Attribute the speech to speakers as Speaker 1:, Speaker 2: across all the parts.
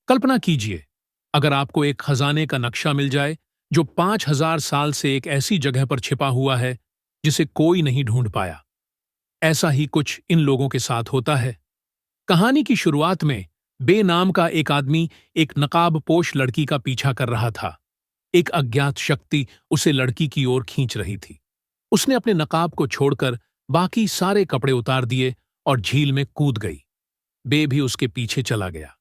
Speaker 1: कल्पना कीजिए, अगर आपको एक खजाने का नक्शा मिल जाए जो 5000 साल से एक ऐसी जगह पर छिपा हुआ है जिसे कोई नहीं ढूंढ पाया। ऐसा ही कुछ इन लोगों के साथ होता है। कहानी की शुरुआत में बे नाम का एक आदमी एक नकाबपोश लड़की का पीछा कर रहा था। एक अज्ञात शक्ति उसे लड़की की ओर खींच रही थी। उसने अपने नकाब को छोड़कर बाकी सारे कपड़े उतार दिए और झील में कूद गई। बे भी उसके पीछे चला गया।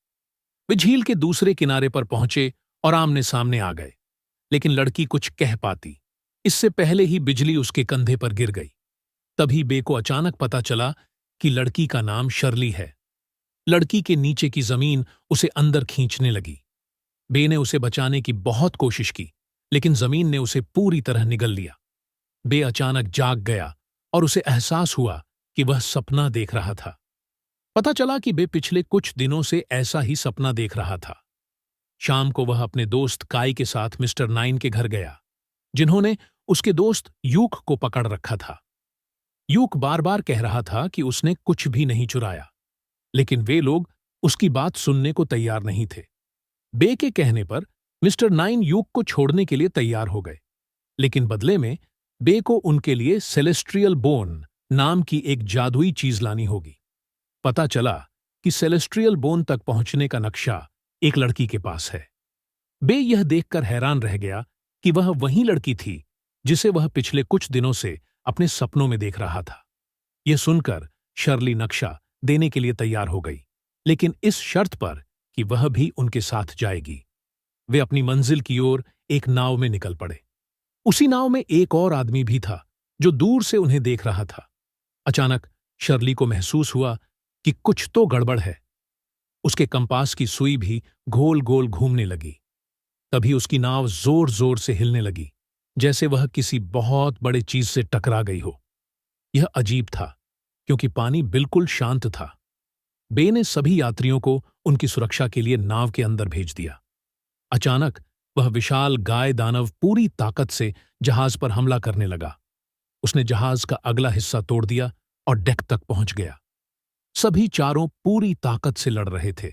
Speaker 1: वे झील के दूसरे किनारे पर पहुंचे और आमने सामने आ गए, लेकिन लड़की कुछ कह पाती इससे पहले ही बिजली उसके कंधे पर गिर गई। तभी बे को अचानक पता चला कि लड़की का नाम शर्ली है। लड़की के नीचे की जमीन उसे अंदर खींचने लगी। बे ने उसे बचाने की बहुत कोशिश की, लेकिन जमीन ने उसे पूरी तरह निगल लिया। बे अचानक जाग गया और उसे एहसास हुआ कि वह सपना देख रहा था। पता चला कि बे पिछले कुछ दिनों से ऐसा ही सपना देख रहा था। शाम को वह अपने दोस्त काई के साथ मिस्टर नाइन के घर गया, जिन्होंने उसके दोस्त यूक को पकड़ रखा था। यूक बार बार कह रहा था कि उसने कुछ भी नहीं चुराया, लेकिन वे लोग उसकी बात सुनने को तैयार नहीं थे। बे के कहने पर मिस्टर नाइन यूक को छोड़ने के लिए तैयार हो गए, लेकिन बदले में बे को उनके लिए सेलेस्ट्रियल बोन नाम की एक जादुई चीज लानी होगी। पता चला कि सेलेस्ट्रियल बोन तक पहुंचने का नक्शा एक लड़की के पास है। बे यह देखकर हैरान रह गया कि वह वही लड़की थी जिसे वह पिछले कुछ दिनों से अपने सपनों में देख रहा था। यह सुनकर शर्ली नक्शा देने के लिए तैयार हो गई, लेकिन इस शर्त पर कि वह भी उनके साथ जाएगी। वे अपनी मंजिल की ओर एक नाव में निकल पड़े। उसी नाव में एक और आदमी भी था जो दूर से उन्हें देख रहा था। अचानक शर्ली को महसूस हुआ कि कुछ तो गड़बड़ है। उसके कंपास की सुई भी गोल गोल घूमने लगी। तभी उसकी नाव जोर जोर से हिलने लगी, जैसे वह किसी बहुत बड़े चीज से टकरा गई हो। यह अजीब था, क्योंकि पानी बिल्कुल शांत था। बे ने सभी यात्रियों को उनकी सुरक्षा के लिए नाव के अंदर भेज दिया। अचानक वह विशाल गाय दानव पूरी ताकत से जहाज पर हमला करने लगा। उसने जहाज का अगला हिस्सा तोड़ दिया और डेक तक पहुंच गया। सभी चारों पूरी ताकत से लड़ रहे थे,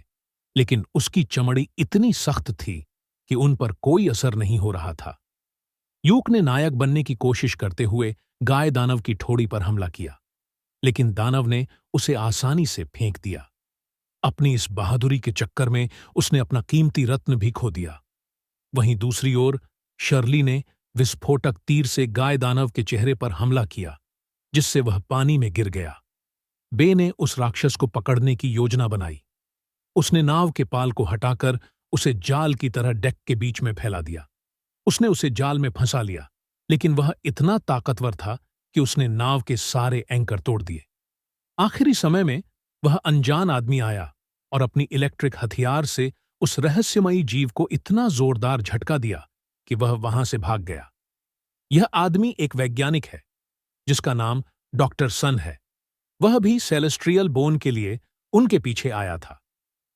Speaker 1: लेकिन उसकी चमड़ी इतनी सख्त थी कि उन पर कोई असर नहीं हो रहा था। यूक ने नायक बनने की कोशिश करते हुए गाय दानव की ठोड़ी पर हमला किया, लेकिन दानव ने उसे आसानी से फेंक दिया। अपनी इस बहादुरी के चक्कर में उसने अपना कीमती रत्न भी खो दिया। वहीं दूसरी ओर शर्ली ने विस्फोटक तीर से गाय दानव के चेहरे पर हमला किया, जिससे वह पानी में गिर गया। बे ने उस राक्षस को पकड़ने की योजना बनाई। उसने नाव के पाल को हटाकर उसे जाल की तरह डेक के बीच में फैला दिया। उसने उसे जाल में फंसा लिया, लेकिन वह इतना ताकतवर था कि उसने नाव के सारे एंकर तोड़ दिए। आखिरी समय में वह अनजान आदमी आया और अपनी इलेक्ट्रिक हथियार से उस रहस्यमयी जीव को इतना जोरदार झटका दिया कि वह वहां से भाग गया। यह आदमी एक वैज्ञानिक है जिसका नाम डॉक्टर सन है। वह भी सेलेस्ट्रियल बोन के लिए उनके पीछे आया था।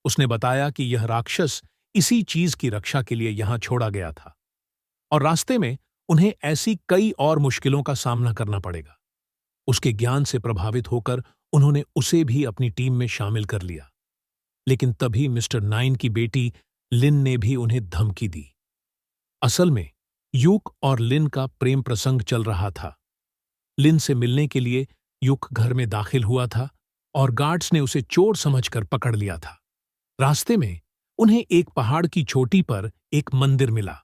Speaker 1: उसने बताया कि यह राक्षस इसी चीज की रक्षा के लिए यहां छोड़ा गया था और रास्ते में उन्हें ऐसी कई और मुश्किलों का सामना करना पड़ेगा। उसके ज्ञान से प्रभावित होकर उन्होंने उसे भी अपनी टीम में शामिल कर लिया। लेकिन तभी मिस्टर नाइन की बेटी लिन ने भी उन्हें धमकी दी। असल में यूक और लिन का प्रेम प्रसंग चल रहा था। लिन से मिलने के लिए यूक घर में दाखिल हुआ था और गार्ड्स ने उसे चोर समझकर पकड़ लिया था। रास्ते में उन्हें एक पहाड़ की चोटी पर एक मंदिर मिला।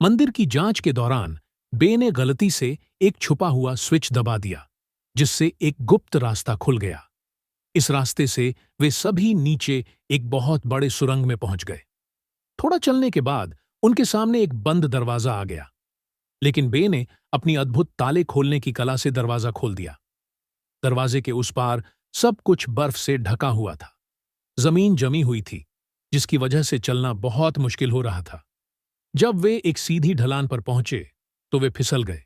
Speaker 1: मंदिर की जांच के दौरान बे ने गलती से एक छुपा हुआ स्विच दबा दिया, जिससे एक गुप्त रास्ता खुल गया। इस रास्ते से वे सभी नीचे एक बहुत बड़े सुरंग में पहुंच गए। थोड़ा चलने के बाद उनके सामने एक बंद दरवाजा आ गया, लेकिन बे ने अपनी अद्भुत ताले खोलने की कला से दरवाजा खोल दिया। दरवाजे के उस पार सब कुछ बर्फ से ढका हुआ था। जमीन जमी हुई थी, जिसकी वजह से चलना बहुत मुश्किल हो रहा था। जब वे एक सीधी ढलान पर पहुंचे तो वे फिसल गए।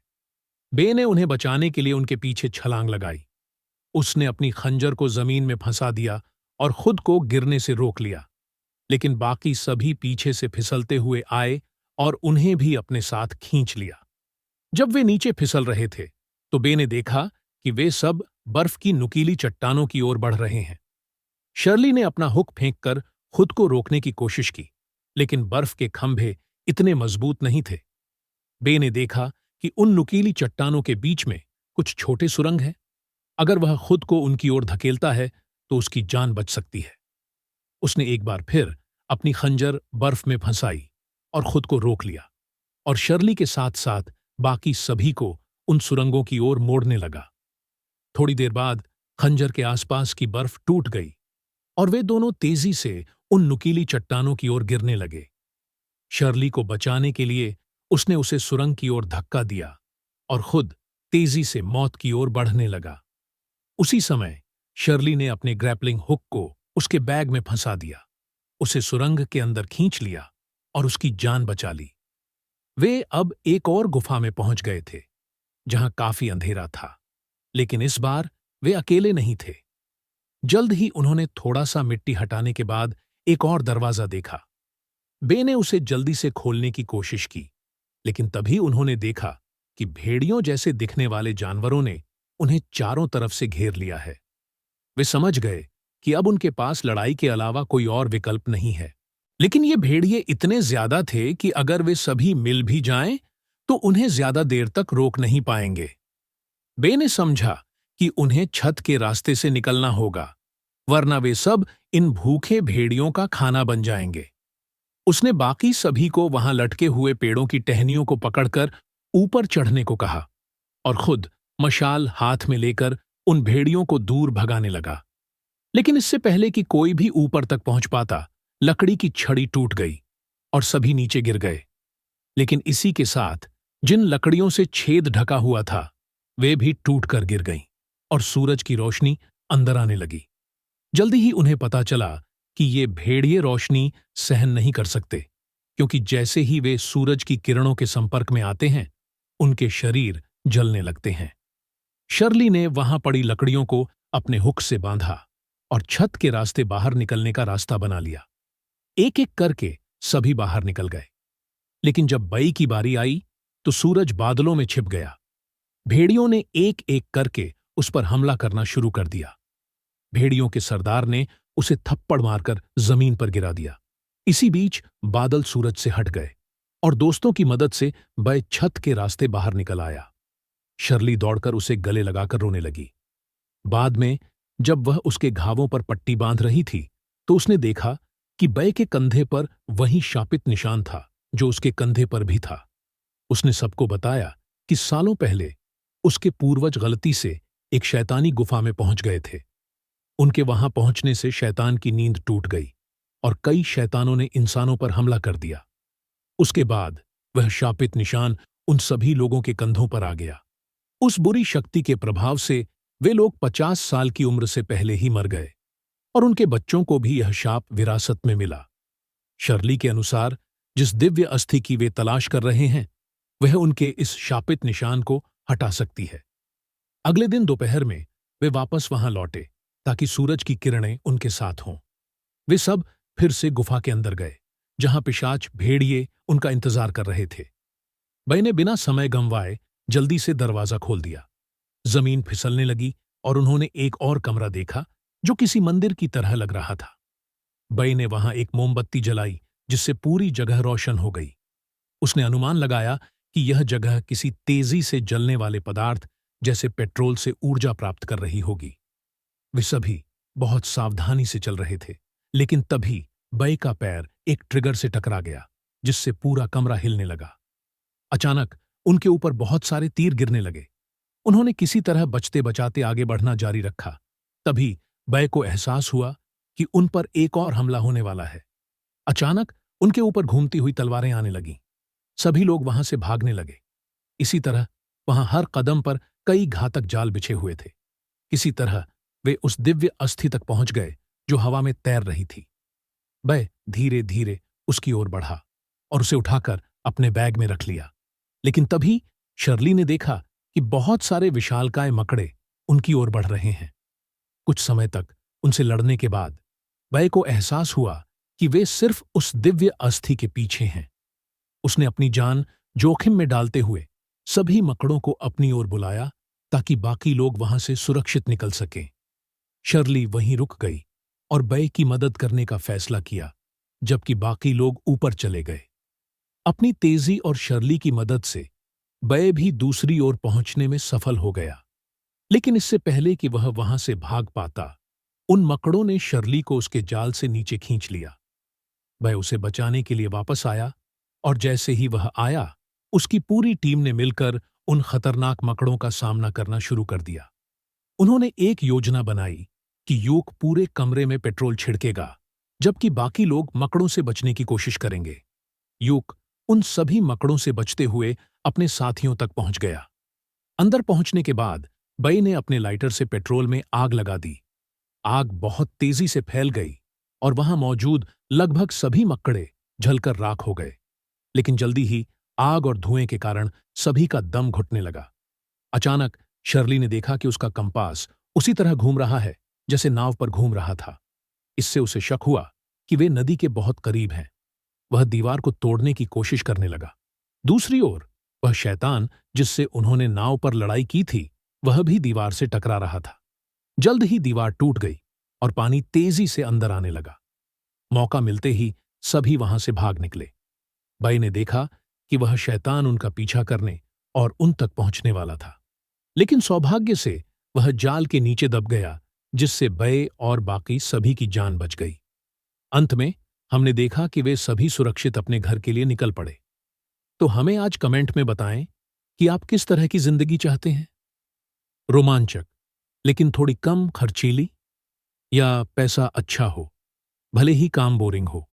Speaker 1: बे ने उन्हें बचाने के लिए उनके पीछे छलांग लगाई। उसने अपनी खंजर को जमीन में फंसा दिया और खुद को गिरने से रोक लिया, लेकिन बाकी सभी पीछे से फिसलते हुए आए और उन्हें भी अपने साथ खींच लिया। जब वे नीचे फिसल रहे थे तो बे ने देखा कि वे सब बर्फ की नुकीली चट्टानों की ओर बढ़ रहे हैं। शर्ली ने अपना हुक फेंककर खुद को रोकने की कोशिश की, लेकिन बर्फ के खंभे इतने मजबूत नहीं थे। बे ने देखा कि उन नुकीली चट्टानों के बीच में कुछ छोटे सुरंग हैं। अगर वह खुद को उनकी ओर धकेलता है तो उसकी जान बच सकती है। उसने एक बार फिर अपनी खंजर बर्फ में फंसाई और खुद को रोक लिया, और शर्ली के साथ साथ बाकी सभी को उन सुरंगों की ओर मोड़ने लगा। थोड़ी देर बाद खंजर के आसपास की बर्फ टूट गई और वे दोनों तेजी से उन नुकीली चट्टानों की ओर गिरने लगे। शर्ली को बचाने के लिए उसने उसे सुरंग की ओर धक्का दिया और खुद तेजी से मौत की ओर बढ़ने लगा। उसी समय शर्ली ने अपने ग्रैपलिंग हुक को उसके बैग में फंसा दिया, उसे सुरंग के अंदर खींच लिया और उसकी जान बचा ली। वे अब एक और गुफा में पहुंच गए थे, जहां काफी अंधेरा था, लेकिन इस बार वे अकेले नहीं थे। जल्द ही उन्होंने थोड़ा सा मिट्टी हटाने के बाद एक और दरवाजा देखा। बे ने उसे जल्दी से खोलने की कोशिश की, लेकिन तभी उन्होंने देखा कि भेड़ियों जैसे दिखने वाले जानवरों ने उन्हें चारों तरफ से घेर लिया है। वे समझ गए कि अब उनके पास लड़ाई के अलावा कोई और विकल्प नहीं है। लेकिन ये भेड़िए इतने ज्यादा थे कि अगर वे सभी मिल भी जाएं, तो उन्हें ज्यादा देर तक रोक नहीं पाएंगे। बे ने समझा कि उन्हें छत के रास्ते से निकलना होगा, वरना वे सब इन भूखे भेड़ियों का खाना बन जाएंगे। उसने बाकी सभी को वहां लटके हुए पेड़ों की टहनियों को पकड़कर ऊपर चढ़ने को कहा और खुद मशाल हाथ में लेकर उन भेड़ियों को दूर भगाने लगा। लेकिन इससे पहले कि कोई भी ऊपर तक पहुंच पाता, लकड़ी की छड़ी टूट गई और सभी नीचे गिर गए। लेकिन इसी के साथ जिन लकड़ियों से छेद ढका हुआ था, वे भी टूटकर गिर गईं और सूरज की रोशनी अंदर आने लगी। जल्दी ही उन्हें पता चला कि ये भेड़िए रोशनी सहन नहीं कर सकते, क्योंकि जैसे ही वे सूरज की किरणों के संपर्क में आते हैं, उनके शरीर जलने लगते हैं। शर्ली ने वहां पड़ी लकड़ियों को अपने हुक से बांधा और छत के रास्ते बाहर निकलने का रास्ता बना लिया। एक एक करके सभी बाहर निकल गए, लेकिन जब बई की बारी आई तो सूरज बादलों में छिप गया। भेड़ियों ने एक एक करके उस पर हमला करना शुरू कर दिया। भेड़ियों के सरदार ने उसे थप्पड़ मारकर जमीन पर गिरा दिया। इसी बीच बादल सूरज से हट गए और दोस्तों की मदद से बय छत के रास्ते बाहर निकल आया। शर्ली दौड़कर उसे गले लगाकर रोने लगी। बाद में जब वह उसके घावों पर पट्टी बांध रही थी, तो उसने देखा कि बय के कंधे पर वही शापित निशान था जो उसके कंधे पर भी था। उसने सबको बताया कि सालों पहले उसके पूर्वज गलती से एक शैतानी गुफा में पहुंच गए थे। उनके वहां पहुंचने से शैतान की नींद टूट गई और कई शैतानों ने इंसानों पर हमला कर दिया। उसके बाद वह शापित निशान उन सभी लोगों के कंधों पर आ गया। उस बुरी शक्ति के प्रभाव से वे लोग 50 साल की उम्र से पहले ही मर गए और उनके बच्चों को भी यह शाप विरासत में मिला। शर्ली के अनुसार जिस दिव्य अस्थि की वे तलाश कर रहे हैं, वह उनके इस शापित निशान को हटा सकती है। अगले दिन दोपहर में वे वापस वहां लौटे ताकि सूरज की किरणें उनके साथ हों। वे सब फिर से गुफा के अंदर गए, जहां पिशाच भेड़िए उनका इंतजार कर रहे थे। बई ने बिना समय गंवाए जल्दी से दरवाजा खोल दिया। जमीन फिसलने लगी और उन्होंने एक और कमरा देखा जो किसी मंदिर की तरह लग रहा था। बई ने वहां एक मोमबत्ती जलाई, जिससे पूरी जगह रोशन हो गई। उसने अनुमान लगाया कि यह जगह किसी तेजी से जलने वाले पदार्थ जैसे पेट्रोल से ऊर्जा प्राप्त कर रही होगी। वे सभी बहुत सावधानी से चल रहे थे, लेकिन तभी बई का पैर एक ट्रिगर से टकरा गया, जिससे पूरा कमरा हिलने लगा। अचानक उनके ऊपर बहुत सारे तीर गिरने लगे। उन्होंने किसी तरह बचते बचाते आगे बढ़ना जारी रखा। तभी बय को एहसास हुआ कि उन पर एक और हमला होने वाला है। अचानक उनके ऊपर घूमती हुई तलवारें आने लगीं। सभी लोग वहां से भागने लगे। इसी तरह वहां हर कदम पर कई घातक जाल बिछे हुए थे। किसी तरह वे उस दिव्य अस्थि तक पहुंच गए जो हवा में तैर रही थी। बय धीरे धीरे उसकी ओर बढ़ा और उसे उठाकर अपने बैग में रख लिया। लेकिन तभी शर्ली ने देखा कि बहुत सारे विशालकाय मकड़े उनकी ओर बढ़ रहे हैं। कुछ समय तक उनसे लड़ने के बाद बय को एहसास हुआ कि वे सिर्फ उस दिव्य अस्थि के पीछे हैं। उसने अपनी जान जोखिम में डालते हुए सभी मकड़ों को अपनी ओर बुलाया ताकि बाकी लोग वहां से सुरक्षित निकल सकें। शर्ली वहीं रुक गई और बय की मदद करने का फैसला किया, जबकि बाकी लोग ऊपर चले गए। अपनी तेजी और शर्ली की मदद से बय भी दूसरी ओर पहुंचने में सफल हो गया। लेकिन इससे पहले कि वह वहां से भाग पाता, उन मकड़ों ने शर्ली को उसके जाल से नीचे खींच लिया। वह उसे बचाने के लिए वापस आया, और जैसे ही वह आया, उसकी पूरी टीम ने मिलकर उन खतरनाक मकड़ों का सामना करना शुरू कर दिया। उन्होंने एक योजना बनाई कि यूक पूरे कमरे में पेट्रोल छिड़केगा, जबकि बाकी लोग मकड़ों से बचने की कोशिश करेंगे। यूक उन सभी मकड़ों से बचते हुए अपने साथियों तक पहुंच गया। अंदर पहुंचने के बाद बई ने अपने लाइटर से पेट्रोल में आग लगा दी। आग बहुत तेजी से फैल गई और वहां मौजूद लगभग सभी मकड़े जलकर राख हो गए। लेकिन जल्दी ही आग और धुएं के कारण सभी का दम घुटने लगा। अचानक शर्ली ने देखा कि उसका कंपास उसी तरह घूम रहा है जैसे नाव पर घूम रहा था। इससे उसे शक हुआ कि वे नदी के बहुत करीब हैं। वह दीवार को तोड़ने की कोशिश करने लगा। दूसरी ओर वह शैतान जिससे उन्होंने नाव पर लड़ाई की थी, वह भी दीवार से टकरा रहा था। जल्द ही दीवार टूट गई और पानी तेजी से अंदर आने लगा। मौका मिलते ही सभी वहां से भाग निकले। बई ने देखा कि वह शैतान उनका पीछा करने और उन तक पहुंचने वाला था, लेकिन सौभाग्य से वह जाल के नीचे दब गया, जिससे बय और बाकी सभी की जान बच गई। अंत में हमने देखा कि वे सभी सुरक्षित अपने घर के लिए निकल पड़े। तो हमें आज कमेंट में बताएं कि आप किस तरह की जिंदगी चाहते हैं? रोमांचक लेकिन थोड़ी कम खर्चीली, या पैसा अच्छा हो भले ही काम बोरिंग हो?